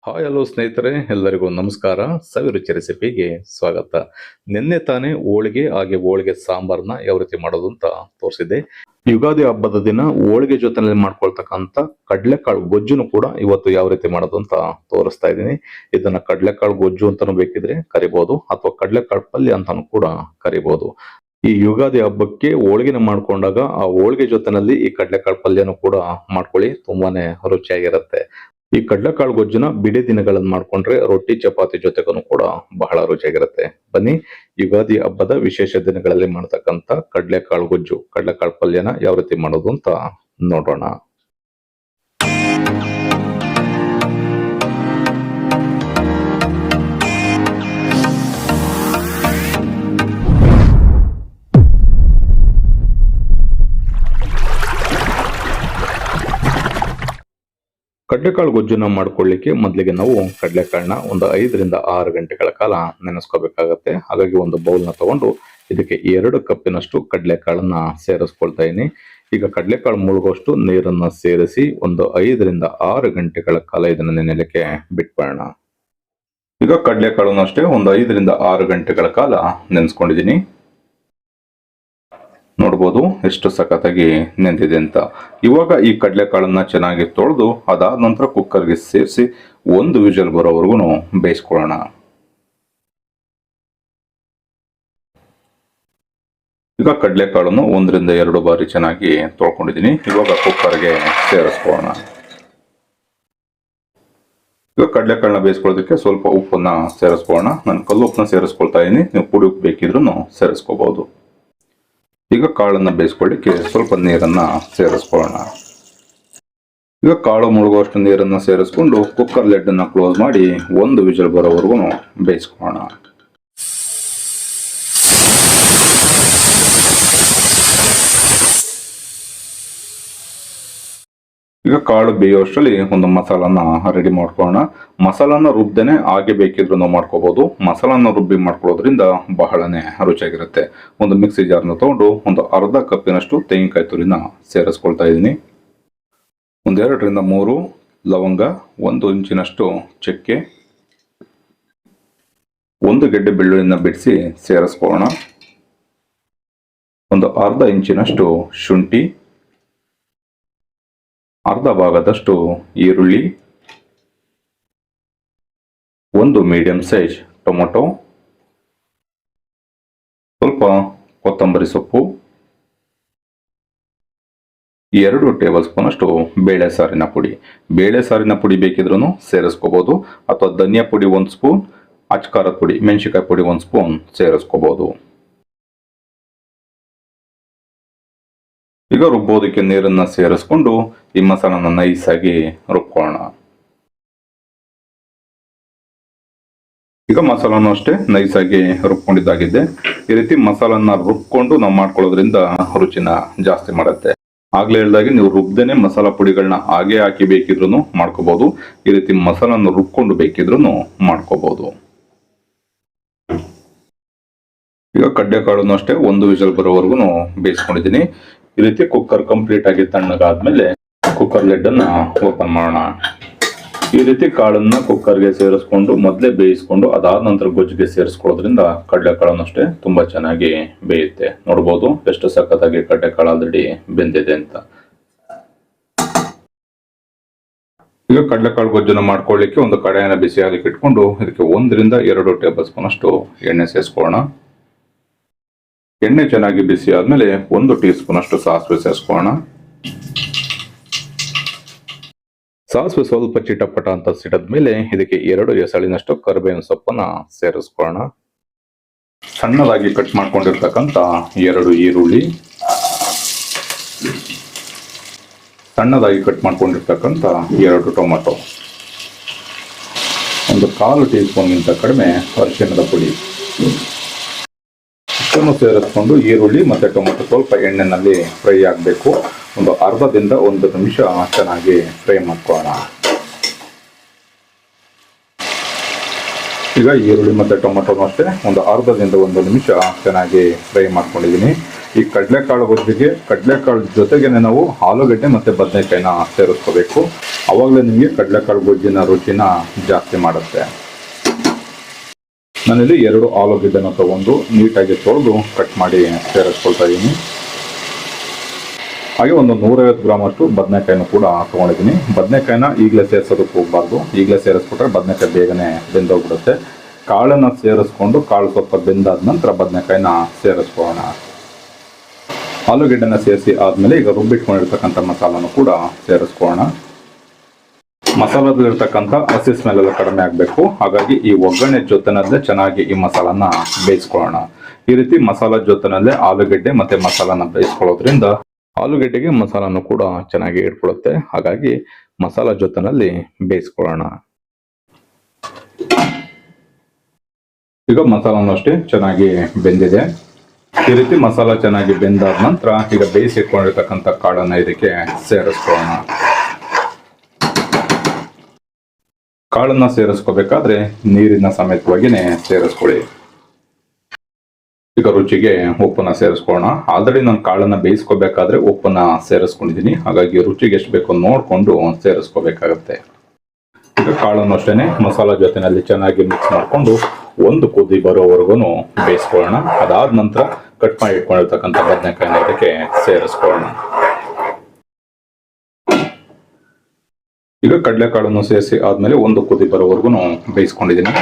Hi hello ಸ್ನೇಹಿತರೆ, ಎಲ್ಲರಿಗೂ ನಮಸ್ಕಾರ. ಸವಿರುಚಿ ರೆಸಿಪಿಗೆ ಸ್ವಾಗತ. ನಿನ್ನೆ ತಾನೇ ಹೋಳಿಗೆ ಹಾಗೆ ಹೋಳಿಗೆ ಸಾಂಬಾರ್ನ ಯಾವ ರೀತಿ ಮಾಡೋದು ಅಂತ ತೋರಿಸಿದೆ. ಯುಗಾದಿ ಹಬ್ಬದ ದಿನ ಹೋಳಿಗೆ ಜೊತೆನಲ್ಲಿ ಮಾಡ್ಕೊಳ್ತಕ್ಕಂಥ ಕಡಲೆಕಾಳು ಗೊಜ್ಜುನು ಕೂಡ ಇವತ್ತು ಯಾವ ರೀತಿ ಮಾಡೋದು ಅಂತ ತೋರಿಸ್ತಾ ಇದ್ದೀನಿ. ಇದನ್ನ ಕಡಲೆಕಾಳು ಗೊಜ್ಜು ಅಂತಾನು ಬೇಕಿದ್ರೆ ಕರಿಬಹುದು, ಅಥವಾ ಕಡಲೆಕಾಳು ಪಲ್ಯ ಅಂತಾನು ಕೂಡ ಕರಿಬಹುದು. ಈ ಯುಗಾದಿ ಹಬ್ಬಕ್ಕೆ ಹೋಳಿಗೆನ ಮಾಡ್ಕೊಂಡಾಗ ಆ ಹೋಳಿಗೆ ಜೊತೆನಲ್ಲಿ ಈ ಕಡಲೆಕಾಳು ಪಲ್ಯನೂ ಕೂಡ ಮಾಡ್ಕೊಳ್ಳಿ, ತುಂಬಾನೇ ರುಚಿಯಾಗಿರುತ್ತೆ. ಈ ಕಡಲೆಕಾಳು ಗೊಜ್ಜುನ ಬಿಡಿ ದಿನಗಳಲ್ಲಿ ಮಾಡ್ಕೊಂಡ್ರೆ ರೊಟ್ಟಿ ಚಪಾತಿ ಜೊತೆಗೂ ಕೂಡ ಬಹಳ ರುಚಿಯಾಗಿರುತ್ತೆ. ಬನ್ನಿ, ಯುಗಾದಿ ಹಬ್ಬದ ವಿಶೇಷ ದಿನಗಳಲ್ಲಿ ಮಾಡ್ತಕ್ಕಂಥ ಕಡಲೆಕಾಳು ಗೊಜ್ಜು, ಕಡಲೆಕಾಳು ಪಲ್ಯನ ಯಾವ ರೀತಿ ಮಾಡೋದು ಅಂತ ನೋಡೋಣ. ಕಡಲೆಕಾಳು ಗೊಜ್ಜುನ ಮಾಡ್ಕೊಳ್ಳಿಕ್ಕೆ ಮೊದಲಿಗೆ ನಾವು ಕಡಲೆಕಾಳನ್ನ ಒಂದು 5 ರಿಂದ 6 ಗಂಟೆಗಳ ಕಾಲ ನೆನೆಸ್ಕೋಬೇಕಾಗತ್ತೆ. ಹಾಗಾಗಿ ಒಂದು ಬೌಲ್ನ ತಗೊಂಡು ಇದಕ್ಕೆ 2 ಕಪ್ಪಿನಷ್ಟು ಕಡಲೆಕಾಳನ್ನ ಸೇರಿಸ್ಕೊಳ್ತಾ ಇದೀನಿ. ಈಗ ಕಡಲೆಕಾಳು ಮುಳುಗೋಷ್ಟು ನೀರನ್ನ ಸೇರಿಸಿ ಒಂದು 5 ರಿಂದ 6 ಗಂಟೆಗಳ ಕಾಲ ಇದನ್ನ ನೆನೆಯಲಿಕ್ಕೆ ಬಿಟ್ಬಿಡೋಣ. ಈಗ ಕಡಲೆಕಾಳನ್ನು ಅಷ್ಟೇ ಒಂದು 5 ರಿಂದ 6 ಗಂಟೆಗಳ ಕಾಲ ನೆನೆಸ್ಕೊಂಡಿದ್ದೀನಿ. ನೋಡ್ಬೋದು ಎಷ್ಟು ಸಖತ್ತಾಗಿ ನೆಂದಿದೆ ಅಂತ. ಇವಾಗ ಈ ಕಡಲೆಕಾಳನ್ನ ಚೆನ್ನಾಗಿ ತೊಳೆದು ಅದಾದ ನಂತರ ಕುಕ್ಕರ್ಗೆ ಸೇರಿಸಿ 1 ವಿಷಲ್ ಬರೋವರೆಗೂ ಬೇಯಿಸ್ಕೊಳ್ಳೋಣ. ಈಗ ಕಡಲೆಕಾಳನ್ನು 1 ರಿಂದ 2 ಬಾರಿ ಚೆನ್ನಾಗಿ ತೊಳ್ಕೊಂಡಿದ್ದೀನಿ. ಇವಾಗ ಕುಕ್ಕರ್ಗೆ ಸೇರಿಸ್ಕೊಳ್ಳೋಣ. ಈಗ ಕಡಲೆಕಾಳನ್ನ ಬೇಯಿಸ್ಕೊಳ್ಳೋದಕ್ಕೆ ಸ್ವಲ್ಪ ಉಪ್ಪನ್ನ ಸೇರಿಸ್ಕೊಳ್ಳೋಣ. ನಾನು ಕಲ್ಲು ಉಪ್ಪನ್ನ ಸೇರಿಸ್ಕೊಳ್ತಾ ಇದ್ದೀನಿ, ನೀವು ಪುಡಿ ಉಪ್ಪು ಬೇಕಿದ್ರೂ ಸೇರಿಸ್ಕೋಬಹುದು. ಈಗ ಕಾಳನ್ನ ಬೇಯಿಸ್ಕೊಳ್ಳಿಕ್ಕೆ ಸ್ವಲ್ಪ ನೀರನ್ನ ಸೇರಿಸ್ಕೊಳ್ಳೋಣ. ಈಗ ಕಾಳು ಮುಳುಗುವಷ್ಟು ನೀರನ್ನ ಸೇರಿಸ್ಕೊಂಡು ಕುಕ್ಕರ್ ಲಿಡ್ ಅನ್ನ ಕ್ಲೋಸ್ ಮಾಡಿ 1 ವಿಷಲ್ ಬರೋವರೆಗೂ ಬೇಯಿಸ್ಕೊಳ್ಳೋಣ. ಈಗ ಕಾಳು ಬೇಯುವಷ್ಟರಲ್ಲಿ ಒಂದು ಮಸಾಲಾನ ರೆಡಿ ಮಾಡ್ಕೊಳ್ಳೋಣ. ಮಸಾಲಾನ ರುಬ್ದೇನೆ ಹಾಗೆ ಬೇಕಿದ್ರು ನಾವು ಮಾಡ್ಕೋಬಹುದು. ಮಸಾಲಾನ ರುಬ್ಬಿ ಮಾಡ್ಕೊಳ್ಳೋದ್ರಿಂದ ಬಹಳನೇ ರುಚಿಯಾಗಿರುತ್ತೆ. ಒಂದು ಮಿಕ್ಸಿ ಜಾರ್ನ ತಗೊಂಡು ಒಂದು ಅರ್ಧ ಕಪ್ಪಿನಷ್ಟು ತೆಂಗಿನಕಾಯಿ ತುರಿನ ಸೇರಿಸ್ಕೊಳ್ತಾ ಇದ್ದೀನಿ. 1 ರಿಂದ 3 ಲವಂಗ, 1 ಇಂಚಿನಷ್ಟು ಚಕ್ಕೆ, 1 ಗೆಡ್ಡೆ ಬೆಳ್ಳುಳ್ಳಿನ ಬಿಡಿಸಿ ಸೇರಿಸ್ಕೊಳ್ಳೋಣ. ಒಂದು ಅರ್ಧ ಇಂಚಿನಷ್ಟು ಶುಂಠಿ, ಅರ್ಧ ಭಾಗದಷ್ಟು ಈರುಳ್ಳಿ, 1 ಮೀಡಿಯಂ ಸೈಜ್ ಟೊಮೊಟೊ, ಸ್ವಲ್ಪ ಕೊತ್ತಂಬರಿ ಸೊಪ್ಪು, 2 ಟೇಬಲ್ ಸ್ಪೂನ್ ಅಷ್ಟು ಬೇಳೆ ಸಾರಿನ ಪುಡಿ. ಬೇಳೆ ಸಾರಿನ ಪುಡಿ ಬೇಕಿದ್ರೂ ಸೇರಿಸ್ಕೋಬಹುದು, ಅಥವಾ ಧನಿಯಾ ಪುಡಿ 1 ಸ್ಪೂನ್, ಅಚ್ಕಾರದ ಪುಡಿ ಮೆಣಸಿನಕಾಯಿ ಪುಡಿ 1 ಸ್ಪೂನ್ ಸೇರಿಸ್ಕೋಬಹುದು. ಈಗ ರುಬ್ಬೋದಕ್ಕೆ ನೀರನ್ನ ಸೇರಿಸ್ಕೊಂಡು ಈ ಮಸಾಲಾನ ನೈಸ್ ಆಗಿ ರುಬ್ಕೊಳ್ಳೋಣ. ಈಗ ಮಸಾಲಾನು ಅಷ್ಟೇ ನೈಸ್ ಆಗಿ ರುಬ್ಕೊಂಡಿದ್ದಾಗಿದೆ. ಈ ರೀತಿ ಮಸಾಲಾನ ರುಬ್ಕೊಂಡು ನಾವು ಮಾಡ್ಕೊಳ್ಳೋದ್ರಿಂದ ರುಚಿನ ಜಾಸ್ತಿ ಮಾಡುತ್ತೆ. ಆಗ್ಲೇ ಹೇಳಿದಾಗೆ ನೀವು ರುಬ್ದೇನೆ ಮಸಾಲಾ ಪುಡಿಗಳನ್ನ ಹಾಗೆ ಹಾಕಿ ಬೇಕಿದ್ರು ಮಾಡ್ಕೋಬಹುದು. ಈ ರೀತಿ ಮಸಾಲಾನ ರುಬ್ಕೊಂಡು ಬೇಕಿದ್ರು ಮಾಡ್ಕೋಬಹುದು. ಈಗ ಕಡಲೆಕಾಳನ್ನು ಅಷ್ಟೇ 1 ವಿಷಲ್ ಬರೋವರೆಗೂ ಬೇಯಿಸ್ಕೊಂಡಿದ್ದೀನಿ. ಈ ರೀತಿ ಕುಕ್ಕರ್ ಕಂಪ್ಲೀಟ್ ಆಗಿ ತಣ್ಣಗಾದ್ಮೇಲೆ ಕುಕ್ಕರ್ ಲಿಡ್ ಅನ್ನ ಓಪನ್ ಮಾಡೋಣ. ಈ ರೀತಿ ಕಾಳನ್ನ ಕುಕ್ಕರ್ಗೆ ಸೇರಿಸ್ಕೊಂಡು ಮೊದಲೇ ಬೇಯಿಸ್ಕೊಂಡು ಅದಾದ ನಂತರ ಗೊಜ್ಜಿಗೆ ಸೇರಿಸ್ಕೊಳ್ಳೋದ್ರಿಂದ ಕಡಲೆಕಾಳನ್ನು ಅಷ್ಟೇ ತುಂಬಾ ಚೆನ್ನಾಗಿ ಬೇಯುತ್ತೆ. ನೋಡ್ಬೋದು ಎಷ್ಟು ಸಖತ್ತಾಗಿ ಕಡಲೆಕಾಳು ಆಲ್ರೆಡಿ ಬೆಂದಿದೆ ಅಂತ. ಈಗ ಕಡಲೆಕಾಳು ಗೊಜ್ಜನ್ನು ಮಾಡ್ಕೊಳ್ಳಿಕ್ಕೆ ಒಂದು ಕಡಾಯಿನ ಬಿಸಿಯಾಗಿ ಇಟ್ಕೊಂಡು ಇದಕ್ಕೆ 1 ರಿಂದ 2 ಟೇಬಲ್ ಸ್ಪೂನ್ ಅಷ್ಟು ಎಣ್ಣೆ ಸೇರಿಸ್ಕೊಳ್ಳೋಣ. ಎಣ್ಣೆ ಚೆನ್ನಾಗಿ ಬಿಸಿ ಆದ್ಮೇಲೆ 1 ಟೀ ಸ್ಪೂನ್ ಅಷ್ಟು ಸಾಸಿವೆ ಸೇರಿಸ್ಕೊಳ್ಳೋಣ. ಸಾಸಿವೆ ಸ್ವಲ್ಪ ಚಿಟಪಟ ಅಂತ ಸಿಡದ್ಮೇಲೆ ಇದಕ್ಕೆ 2 ಎಸಳಿನಷ್ಟು ಕರಿಬೇವಿನ ಸೊಪ್ಪನ್ನ ಸೇರಿಸ್ಕೊಳ್ಳೋಣ. ಸಣ್ಣದಾಗಿ ಕಟ್ ಮಾಡ್ಕೊಂಡಿರ್ತಕ್ಕಂಥ 2 ಈರುಳ್ಳಿ, ಸಣ್ಣದಾಗಿ ಕಟ್ ಮಾಡ್ಕೊಂಡಿರ್ತಕ್ಕಂಥ 2 ಟೊಮೆಟೊ, 1/4 ಟೀ ಸ್ಪೂನ್ಗಿಂತ ಕಡಿಮೆ ಅರಿಶಿಣದ ಪುಡಿ ಇಷ್ಟನ್ನು ಸೇರಿಸ್ಕೊಂಡು ಈರುಳ್ಳಿ ಮತ್ತೆ ಟೊಮೆಟೊ ಸ್ವಲ್ಪ ಎಣ್ಣೆನಲ್ಲಿ ಫ್ರೈ ಆಗಬೇಕು. ಒಂದು ಅರ್ಧದಿಂದ 1 ನಿಮಿಷ ಚೆನ್ನಾಗಿ ಫ್ರೈ ಮಾಡ್ಕೊಳ್ಳೋಣ. ಈಗ ಈರುಳ್ಳಿ ಮತ್ತೆ ಟೊಮೆಟೊನು ಅಷ್ಟೇ ಒಂದು ಅರ್ಧದಿಂದ 1 ನಿಮಿಷ ಚೆನ್ನಾಗಿ ಫ್ರೈ ಮಾಡ್ಕೊಂಡಿದ್ದೀನಿ. ಈ ಕಡಲೆಕಾಳು ಗೊಜ್ಜಿಗೆ ಕಡಲೆಕಾಳು ಜೊತೆಗೇನೆ ನಾವು ಆಲೂಗಡ್ಡೆ ಮತ್ತೆ ಬದನೆಕಾಯಿನ ಸೇರಿಸ್ಕೋಬೇಕು. ಅವಾಗಲೇ ನಿಮಗೆ ಕಡಲೆಕಾಳು ಗೊಜ್ಜಿನ ರುಚಿನ ಜಾಸ್ತಿ ಮಾಡುತ್ತೆ. ನಾನಿಲ್ಲಿ 2 ಆಲೂಗೆಡ್ಡೆನ ತಗೊಂಡು ನೀಟಾಗಿ ತೊಳೆದು ಕಟ್ ಮಾಡಿ ಸೇರಿಸ್ಕೊಳ್ತಾ ಇದ್ದೀನಿ. ಹಾಗೆ ಒಂದು 150 ಗ್ರಾಮ್ ಅಷ್ಟು ಬದನೆಕಾಯಿನೂ ಕೂಡ ತೊಗೊಂಡಿದ್ದೀನಿ. ಬದನೆಕಾಯಿನ ಈಗಲೇ ಸೇರಿಸೋದಕ್ಕೆ ಹೋಗಬಾರ್ದು. ಈಗಲೇ ಸೇರಿಸ್ಬಿಟ್ರೆ ಬದನೆಕಾಯಿ ಬೇಗನೆ ಬೆಂದೋಗ್ಬಿಡುತ್ತೆ. ಕಾಳನ್ನು ಸೇರಿಸ್ಕೊಂಡು ಕಾಳು ಸ್ವಲ್ಪ ಬೆಂದಾದ ನಂತರ ಬದನೆಕಾಯಿನ ಸೇರಿಸ್ಕೊಳ್ಳೋಣ. ಆಲೂಗೆಡ್ಡೆನ ಸೇರಿಸಿ ಆದಮೇಲೆ ಈಗ ರುಬ್ಬಿಟ್ಕೊಂಡಿರ್ತಕ್ಕಂಥ ಮಸಾಲನೂ ಕೂಡ ಸೇರಿಸ್ಕೊಳ್ಳೋಣ. ಮಸಾಲದಲ್ಲಿರ್ತಕ್ಕಂಥ ಹಸಿ ಸ್ಮೆಲ್ ಎಲ್ಲ ಕಡಿಮೆ ಆಗಬೇಕು. ಹಾಗಾಗಿ ಈ ಒಗ್ಗರಣೆ ಜೊತೆನಲ್ಲೇ ಚೆನ್ನಾಗಿ ಈ ಮಸಾಲನ ಬೇಯಿಸ್ಕೊಳ್ಳೋಣ. ಈ ರೀತಿ ಮಸಾಲ ಜೊತೆನಲ್ಲೇ ಆಲೂಗೆಡ್ಡೆ ಮತ್ತೆ ಮಸಾಲನ ಬೇಯಿಸ್ಕೊಳ್ಳೋದ್ರಿಂದ ಆಲೂಗೆಡ್ಡೆಗೆ ಮಸಾಲನೂ ಕೂಡ ಚೆನ್ನಾಗಿ ಇಟ್ಕೊಳ್ಳುತ್ತೆ. ಹಾಗಾಗಿ ಮಸಾಲ ಜೊತೆನಲ್ಲಿ ಬೇಯಿಸ್ಕೊಳ್ಳೋಣ. ಈಗ ಮಸಾಲನೂ ಅಷ್ಟೇ ಚೆನ್ನಾಗಿ ಬೆಂದಿದೆ. ಈ ರೀತಿ ಮಸಾಲ ಚೆನ್ನಾಗಿ ಬೆಂದಾದ ನಂತರ ಈಗ ಬೇಯಿಸಿಟ್ಕೊಂಡಿರ್ತಕ್ಕಂಥ ಕಾಳನ್ನ ಇದಕ್ಕೆ ಸೇರಿಸ್ಕೊಳ್ಳೋಣ. ಕಾಳನ್ನ ಸೇರಿಸ್ಕೋಬೇಕಾದ್ರೆ ನೀರಿನ ಸಮೇತವಾಗಿನೇ ಸೇರಿಸ್ಕೊಳ್ಳಿ. ಈಗ ರುಚಿಗೆ ಉಪ್ಪನ್ನ ಸೇರಿಸ್ಕೊಳ್ಳೋಣ. ಆಲ್ರೆಡಿ ನಾನು ಕಾಳನ್ನ ಬೇಯಿಸ್ಕೋಬೇಕಾದ್ರೆ ಉಪ್ಪನ್ನ ಸೇರಿಸ್ಕೊಂಡಿದ್ದೀನಿ. ಹಾಗಾಗಿ ರುಚಿಗೆ ಎಷ್ಟು ಬೇಕೋ ನೋಡಿಕೊಂಡು ಸೇರಿಸ್ಕೋಬೇಕಾಗತ್ತೆ. ಈಗ ಕಾಳನ್ನು ಅಷ್ಟೇನೆ ಮಸಾಲ ಜೊತೆನಲ್ಲಿ ಚೆನ್ನಾಗಿ ಮಿಕ್ಸ್ ಮಾಡಿಕೊಂಡು ಒಂದು ಕುದಿ ಬರೋವರೆಗೂ ಬೇಯಿಸ್ಕೊಳ್ಳೋಣ. ಅದಾದ ನಂತರ ಕಟ್ ಮಾಡಿ ಇಟ್ಕೊಂಡಿರ್ತಕ್ಕಂಥ ಬದನೆಕಾಯಿನ ಇದಕ್ಕೆ ಸೇರಿಸ್ಕೊಳ್ಳೋಣ. ಈಗ ಕಡಲೆಕಾಳನ್ನು ಸೇರಿಸಿ ಆದ್ಮೇಲೆ ಒಂದು ಕುದಿ ಬರೋವರೆಗೂ ಬೇಯಿಸ್ಕೊಂಡಿದ್ದೀನಿ.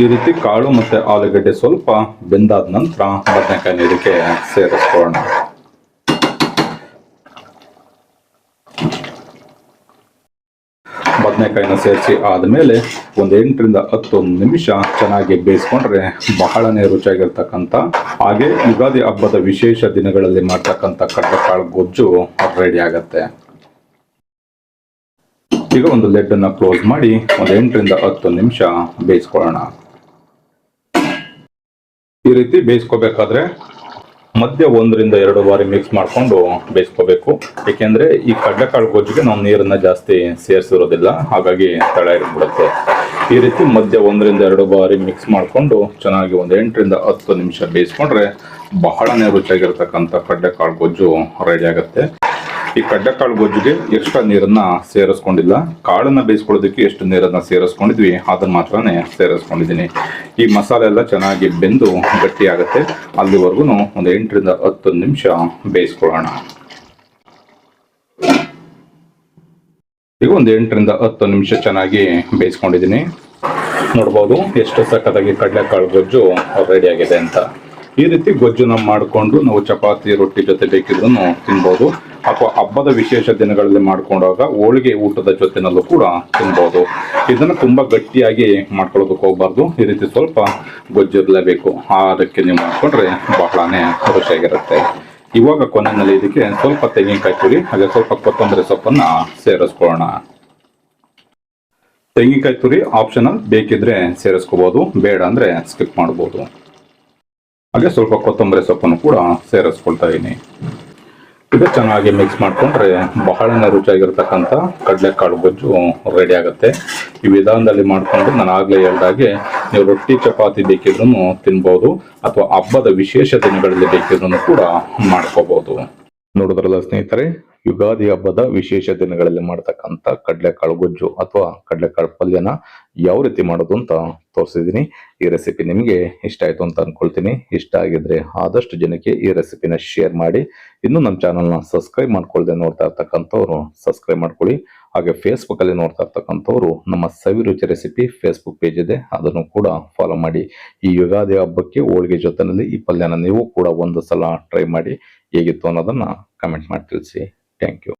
ಈ ರೀತಿ ಕಾಳು ಮತ್ತೆ ಆಲೂಗಡ್ಡೆ ಸ್ವಲ್ಪ ಬೆಂದಾದ ನಂತರ ಬದನೆಕಾಯಿನ ಇದಕ್ಕೆ ಸೇರಿಸ್ಕೊಳ್ಳೋಣ. ಬದನೆಕಾಯಿನ ಸೇರಿಸಿ ಆದಮೇಲೆ ಒಂದು 8 ರಿಂದ 10 ನಿಮಿಷ ಚೆನ್ನಾಗಿ ಬೇಯಿಸ್ಕೊಂಡ್ರೆ ಬಹಳನೇ ರುಚಿಯಾಗಿರ್ತಕ್ಕಂಥ ಹಾಗೆ ಯುಗಾದಿ ಹಬ್ಬದ ವಿಶೇಷ ದಿನಗಳಲ್ಲಿ ಮಾಡ್ತಕ್ಕಂಥ ಕಡಲೆಕಾಳು ಗೊಜ್ಜು ರೆಡಿ ಆಗತ್ತೆ. ಈಗ ಒಂದು ಲಿಡ್ ಅನ್ನ ಕ್ಲೋಸ್ ಮಾಡಿ ಒಂದು 8 ರಿಂದ 10 ನಿಮಿಷ ಬೇಯಿಸ್ಕೊಳ್ಳೋಣ. ಈ ರೀತಿ ಬೇಯಿಸ್ಕೋಬೇಕಾದ್ರೆ ಮಧ್ಯ 1 ರಿಂದ 2 ಬಾರಿ ಮಿಕ್ಸ್ ಮಾಡಿಕೊಂಡು ಬೇಯಿಸ್ಕೋಬೇಕು. ಏಕೆಂದ್ರೆ ಈ ಕಡಲೆಕಾಳು ಗೊಜ್ಜಿಗೆ ನಾವು ನೀರನ್ನ ಜಾಸ್ತಿ ಸೇರಿಸಿರೋದಿಲ್ಲ, ಹಾಗಾಗಿ ತಳ ಇಟ್ಬಿಡುತ್ತೆ. ಈ ರೀತಿ ಮಧ್ಯ 1 ರಿಂದ 2 ಬಾರಿ ಮಿಕ್ಸ್ ಮಾಡಿಕೊಂಡು ಚೆನ್ನಾಗಿ ಒಂದು 8 ರಿಂದ 10 ನಿಮಿಷ ಬೇಯಿಸ್ಕೊಂಡ್ರೆ ಬಹಳನೇ ರುಚಿಯಾಗಿರ್ತಕ್ಕಂಥ ಕಡಲೆಕಾಳು ಗೊಜ್ಜು ರೆಡಿ ಆಗುತ್ತೆ. ಈ ಕಡಲೆಕಾಳು ಗೊಜ್ಜಿಗೆ ಎಕ್ಸ್ಟ್ರಾ ನೀರನ್ನ ಸೇರಿಸ್ಕೊಂಡಿಲ್ಲ. ಕಾಳನ್ನ ಬೇಯಿಸ್ಕೊಳ್ಳೋದಕ್ಕೆ ಎಷ್ಟು ನೀರನ್ನ ಸೇರಿಸ್ಕೊಂಡಿದ್ವಿ ಅದನ್ನ ಮಾತ್ರನೇ ಸೇರಿಸ್ಕೊಂಡಿದ್ದೀನಿ. ಈ ಮಸಾಲೆ ಎಲ್ಲ ಚೆನ್ನಾಗಿ ಬೆಂದು ಗಟ್ಟಿ ಆಗುತ್ತೆ. ಅಲ್ಲಿವರೆಗೂ ಒಂದು 8 ರಿಂದ 10 ನಿಮಿಷ ಬೇಯಿಸ್ಕೊಳ್ಳೋಣ. ಈಗ ಒಂದು 8 ರಿಂದ 10 ನಿಮಿಷ ಚೆನ್ನಾಗಿ ಬೇಯಿಸ್ಕೊಂಡಿದ್ದೀನಿ. ನೋಡ್ಬೋದು ಎಷ್ಟು ಸಖತ್ತಾಗಿ ಕಡಲೆಕಾಳು ಗೊಜ್ಜು ರೆಡಿ ಆಗಿದೆ ಅಂತ. ಈ ರೀತಿ ಗೊಜ್ಜುನ ಮಾಡಿಕೊಂಡು ನಾವು ಚಪಾತಿ ರೊಟ್ಟಿ ಜೊತೆ ಬೇಕಿದ್ರೂ ತಿನ್ಬೋದು, ಅಥವಾ ಹಬ್ಬದ ವಿಶೇಷ ದಿನಗಳಲ್ಲಿ ಮಾಡ್ಕೊಂಡಾಗ ಹೋಳಿಗೆ ಊಟದ ಜೊತೆನಲ್ಲೂ ಕೂಡ ತಿನ್ಬೋದು. ಇದನ್ನು ತುಂಬಾ ಗಟ್ಟಿಯಾಗಿ ಮಾಡ್ಕೊಳ್ಳೋದಕ್ಕೆ ಹೋಗ್ಬಾರ್ದು. ಈ ರೀತಿ ಸ್ವಲ್ಪ ಗೊಜ್ಜಿರಲೇಬೇಕು. ಅದಕ್ಕೆ ನೀವು ಮಾಡ್ಕೊಂಡ್ರೆ ಬಹಳನೇ ರುಚಿಯಾಗಿರುತ್ತೆ. ಇವಾಗ ಕೊನೆಯಲ್ಲಿ ಇದಕ್ಕೆ ಸ್ವಲ್ಪ ತೆಂಗಿನಕಾಯಿ ತುರಿ ಹಾಗೆ ಸ್ವಲ್ಪ ಕೊತ್ತಂಬರಿ ಸೊಪ್ಪನ್ನ ಸೇರಿಸ್ಕೊಳ್ಳೋಣ. ತೆಂಗಿನಕಾಯಿ ತುರಿ ಆಪ್ಷನಲ್, ಬೇಕಿದ್ರೆ ಸೇರಿಸ್ಕೋಬಹುದು, ಬೇಡ ಅಂದ್ರೆ ಸ್ಕಿಪ್ ಮಾಡ್ಬೋದು. ಹಾಗೆ ಸ್ವಲ್ಪ ಕೊತ್ತಂಬರಿ ಸೊಪ್ಪನ್ನು ಕೂಡ ಸೇರಿಸ್ಕೊಳ್ತಾ ಇದ್ದೀನಿ. ಇದು ಚೆನ್ನಾಗಿ ಮಿಕ್ಸ್ ಮಾಡಿಕೊಂಡ್ರೆ ಬಹಳನೇ ರುಚಿಯಾಗಿರ್ತಕ್ಕಂಥ ಕಡಲೆಕಾಳು ಗೊಜ್ಜು ರೆಡಿ ಆಗುತ್ತೆ. ಈ ವಿಧಾನದಲ್ಲಿ ಮಾಡಿಕೊಂಡು ನಾನು ಆಗಲೇ ಹೇಳಿದಾಗೆ ನೀವು ರೊಟ್ಟಿ ಚಪಾತಿ ಬೇಕಿದ್ರೂ ತಿನ್ಬೋದು, ಅಥವಾ ಹಬ್ಬದ ವಿಶೇಷ ದಿನಗಳಲ್ಲಿ ಬೇಕಿದ್ರೂ ಕೂಡ ಮಾಡ್ಕೋಬಹುದು. ನೋಡಿದ್ರಲ್ಲ ಸ್ನೇಹಿತರೆ, ಯುಗಾದಿ ಹಬ್ಬದ ವಿಶೇಷ ದಿನಗಳಲ್ಲಿ ಮಾಡ್ತಕ್ಕಂಥ ಕಡಲೆಕಾಳು ಗೊಜ್ಜು ಅಥವಾ ಕಡಲೆಕಾಳು ಪಲ್ಯನ ಯಾವ ರೀತಿ ಮಾಡೋದು ಅಂತ ತೋರಿಸಿದ್ದೀನಿ. ಈ ರೆಸಿಪಿ ನಿಮಗೆ ಇಷ್ಟ ಆಯ್ತು ಅಂತ ಅನ್ಕೊಳ್ತೀನಿ. ಇಷ್ಟ ಆಗಿದ್ರೆ ಆದಷ್ಟು ಜನಕ್ಕೆ ಈ ರೆಸಿಪಿನ ಶೇರ್ ಮಾಡಿ. ಇನ್ನು ನಮ್ಮ ಚಾನಲ್ನ ಸಬ್ಸ್ಕ್ರೈಬ್ ಮಾಡ್ಕೊಳ್ದೆ ನೋಡ್ತಾ ಇರ್ತಕ್ಕಂಥವ್ರು ಸಬ್ಸ್ಕ್ರೈಬ್ ಮಾಡ್ಕೊಳ್ಳಿ. ಹಾಗೆ ಫೇಸ್ಬುಕ್ ಅಲ್ಲಿ ನೋಡ್ತಾ ಇರ್ತಕ್ಕಂಥವ್ರು ನಮ್ಮ ಸವಿರುಚಿ ರೆಸಿಪಿ ಫೇಸ್ಬುಕ್ ಪೇಜ್ ಇದೆ, ಅದನ್ನು ಕೂಡ ಫಾಲೋ ಮಾಡಿ. ಈ ಯುಗಾದಿ ಹಬ್ಬಕ್ಕೆ ಹೋಳಿಗೆ ಜೊತೆನಲ್ಲಿ ಈ ಪಲ್ಯನ ನೀವು ಕೂಡ ಒಂದು ಸಲ ಟ್ರೈ ಮಾಡಿ ಹೇಗಿತ್ತು ಅನ್ನೋದನ್ನ ಕಮೆಂಟ್ ಮಾಡಿ ತಿಳಿಸಿ. Thank you.